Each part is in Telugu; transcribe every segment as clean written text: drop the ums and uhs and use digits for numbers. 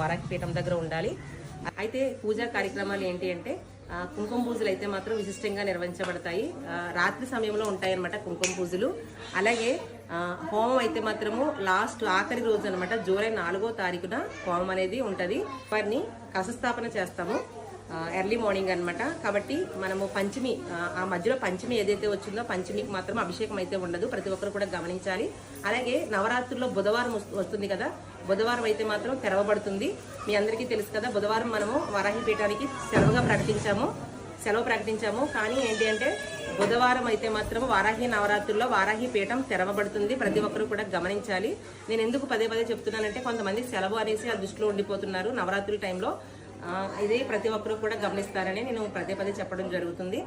వారాహి పీఠం దగ్గర ఉండాలి. అయితే పూజా కార్యక్రమాలు ఏంటి అంటే కుంకుమ పూజలు అయితే మాత్రం విశిష్టంగా నిర్వహించబడతాయి. రాత్రి సమయంలో ఉంటాయన్నమాట కుంకుమ పూజలు. అలాగే హోమం అయితే మాత్రము ఆఖరి రోజు అనమాట, జూలై 4వ తారీఖున హోమం అనేది ఉంటుంది. వారిని కలశస్థాపన చేస్తాము ఎర్లీ మార్నింగ్ అనమాట. కాబట్టి మనము పంచమి, ఆ మధ్యలో పంచమి ఏదైతే వచ్చిందో పంచమికి మాత్రం అభిషేకం అయితే ఉండదు, ప్రతి ఒక్కరు కూడా గమనించాలి. అలాగే నవరాత్రుల్లో బుధవారం వస్తుంది కదా, బుధవారం అయితే మాత్రం తెరవబడుతుంది. మీ అందరికీ తెలుసు కదా, బుధవారం మనము వారాహి పీఠానికి సెలవు ప్రకటించాము. కానీ ఏంటి అంటే బుధవారం అయితే మాత్రం వారాహి నవరాత్రుల్లో వారాహి పీఠం తెరవబడుతుంది, ప్రతి ఒక్కరు కూడా గమనించాలి. నేను ఎందుకు పదే చెప్తున్నానంటే కొంతమంది సెలవు అనేసి ఆ దృష్టిలో ఉండిపోతున్నారు నవరాత్రుల టైంలో. ఇది ప్రతి ఒక్కరు కూడా గమనిస్తారని నేను పదే చెప్పడం జరుగుతుంది.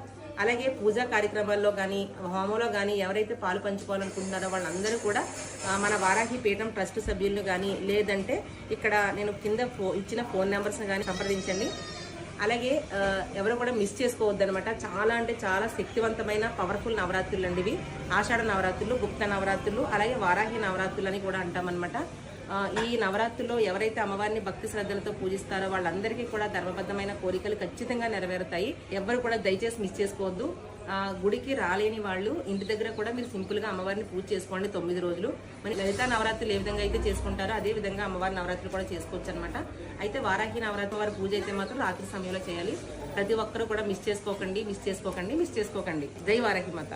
అలాగే పూజా కార్యక్రమాల్లో కానీ హోమంలో కానీ ఎవరైతే పాలు పంచుకోవాలనుకుంటున్నారో వాళ్ళందరూ కూడా మన వారాహి పీఠం ట్రస్ట్ సభ్యులను కానీ లేదంటే ఇక్కడ నేను కింద ఇచ్చిన ఫోన్ నెంబర్స్ని కానీ సంప్రదించండి. అలాగే ఎవరు కూడా మిస్ చేసుకోవద్దు అనమాట. చాలా అంటే చాలా శక్తివంతమైన పవర్ఫుల్ నవరాత్రులు అండి ఇవి. ఆషాఢ నవరాత్రులు, గుప్త నవరాత్రులు, అలాగే వారాహి నవరాత్రులు అని కూడా అంటామన్నమాట. ఈ నవరాత్రుల్లో ఎవరైతే అమ్మవారిని భక్తి శ్రద్ధలతో పూజిస్తారో వాళ్ళందరికీ కూడా ధర్మబద్ధమైన కోరికలు ఖచ్చితంగా నెరవేరుతాయి. ఎవరు కూడా దయచేసి మిస్ చేసుకోవద్దు. గుడికి రాలేని వాళ్ళు ఇంటి దగ్గర కూడా మీరు సింపుల్గా అమ్మవారిని పూజ చేసుకోండి 9 రోజులు. మరి లలితా నవరాత్రులు ఏ విధంగా అయితే చేసుకుంటారో అదే విధంగా అమ్మవారి నవరాత్రులు కూడా చేసుకోవచ్చు అనమాట. అయితే వారాహి నవరాత్రి వారి పూజ అయితే మాత్రం రాత్రి సమయంలో చేయాలి. ప్రతి ఒక్కరూ కూడా మిస్ చేసుకోకండి. జై వారాహి మాత.